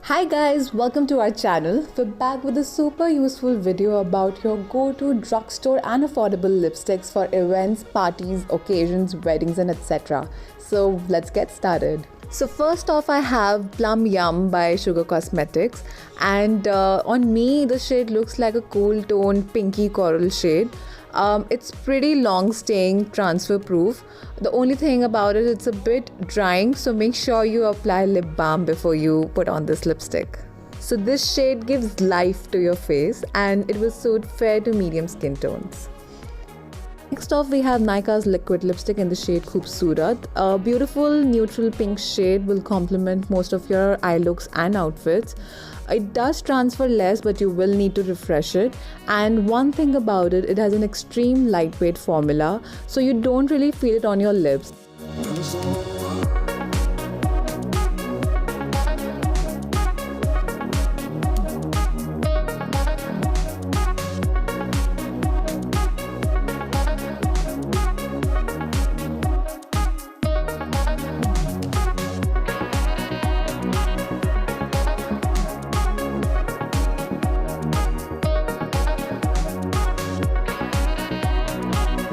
Hi guys, welcome to our channel. We're back with a super useful video about your go-to drugstore and affordable lipsticks for events, parties, occasions, weddings and etc. So let's get started. So first off I have Plum Yum by Sugar Cosmetics, and on me the shade looks like a cool toned pinky coral shade. It's pretty long staying, transfer proof. The only thing about it, it's a bit drying, so make sure you apply lip balm before you put on this lipstick. So this shade gives life to your face and it will suit fair to medium skin tones. Next off we have Nykaa's liquid lipstick in the shade Khoobsurat. A beautiful neutral pink shade will complement most of your eye looks and outfits. It does transfer less, but you will need to refresh it. And one thing about it, it has an extreme lightweight formula, so you don't really feel it on your lips.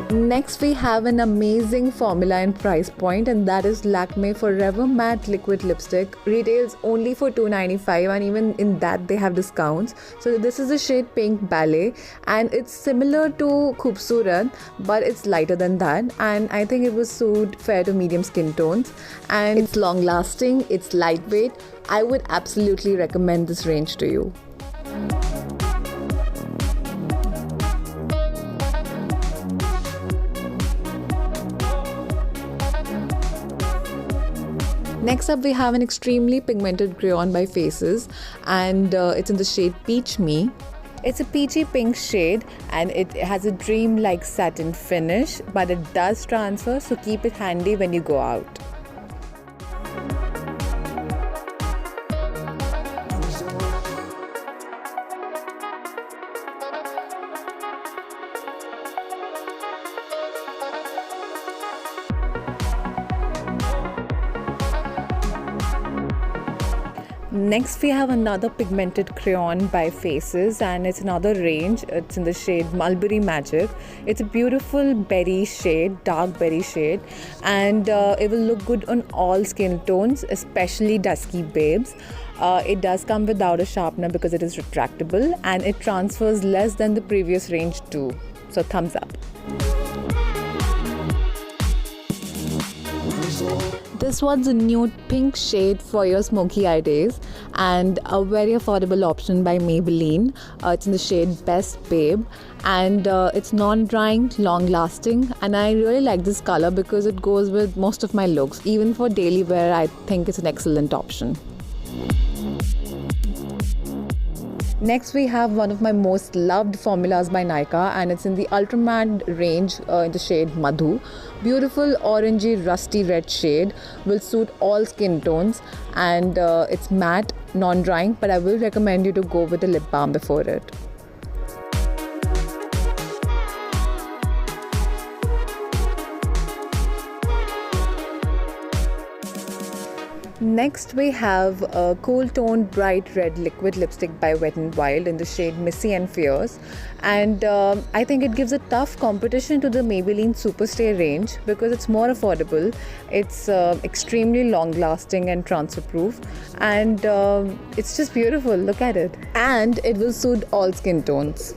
Next we have an amazing formula and price point, and that is Lakme Forever Matte Liquid Lipstick. Retails only for $2.95 and even in that they have discounts. So this is the shade Pink Ballet and it's similar to Khoobsurat but it's lighter than that, and I think it will suit fair to medium skin tones, and it's long lasting, it's lightweight. I would absolutely recommend this range to you. Next up we have an extremely pigmented crayon by Faces, and it's in the shade Peach Me. It's a peachy pink shade and it has a dream-like satin finish, but it does transfer, so keep it handy when you go out. Next we have another pigmented crayon by Faces, and it's another range. It's in the shade Mulberry Magic. It's a beautiful berry shade, dark berry shade, and it will look good on all skin tones, especially dusky babes. It does come without a sharpener because it is retractable, and it transfers less than the previous range too. So thumbs up. This one's a nude pink shade for your smoky eye days, and a very affordable option by Maybelline. It's in the shade Best Babe, and it's non-drying, long-lasting, and I really like this color because it goes with most of my looks. Even for daily wear, I think it's an excellent option. Next we have one of my most loved formulas by Nykaa, and it's in the Ultra Matte range in the shade Madhu. Beautiful orangey rusty red shade, will suit all skin tones, and it's matte, non-drying, but I will recommend you to go with a lip balm before it. Next we have a cool toned bright red liquid lipstick by Wet n Wild in the shade Missy and Fierce, and I think it gives a tough competition to the Maybelline Superstay range because it's more affordable. It's extremely long lasting and transfer proof, and it's just beautiful. Look at it, and it will suit all skin tones.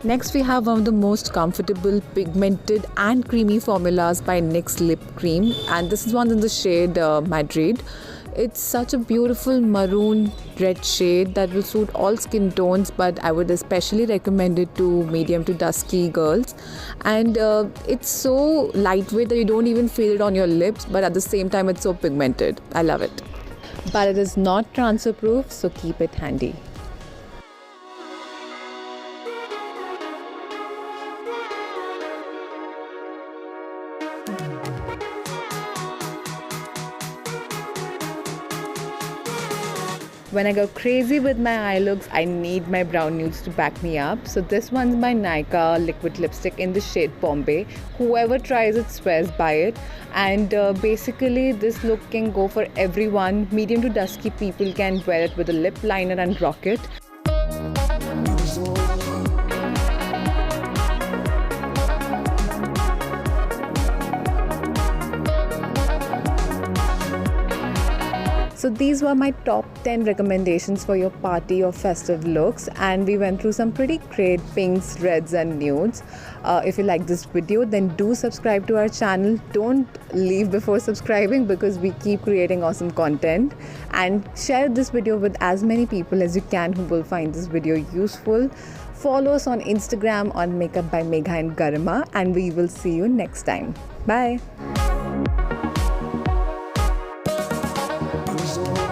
Next we have one of the most comfortable, pigmented and creamy formulas by NYX Lip Cream, and this is one in the shade Madrid. It's such a beautiful maroon red shade that will suit all skin tones, but I would especially recommend it to medium to dusky girls. And it's so lightweight that you don't even feel it on your lips, but at the same time it's so pigmented. I love it. But it is not transfer proof, so keep it handy. When I go crazy with my eye looks, I need my brown nudes to back me up. So this one's my Nykaa liquid lipstick in the shade Bombay. Whoever tries it swears by it. And basically this look can go for everyone. Medium to dusky people can wear it with a lip liner and rock it. So these were my top 10 recommendations for your party or festive looks, and we went through some pretty great pinks, reds and nudes. If you like this video, then do subscribe to our channel. Don't leave before subscribing because we keep creating awesome content, and share this video with as many people as you can who will find this video useful. Follow us on Instagram on Makeup by Megha and Garima, and we will see you next time. Bye. So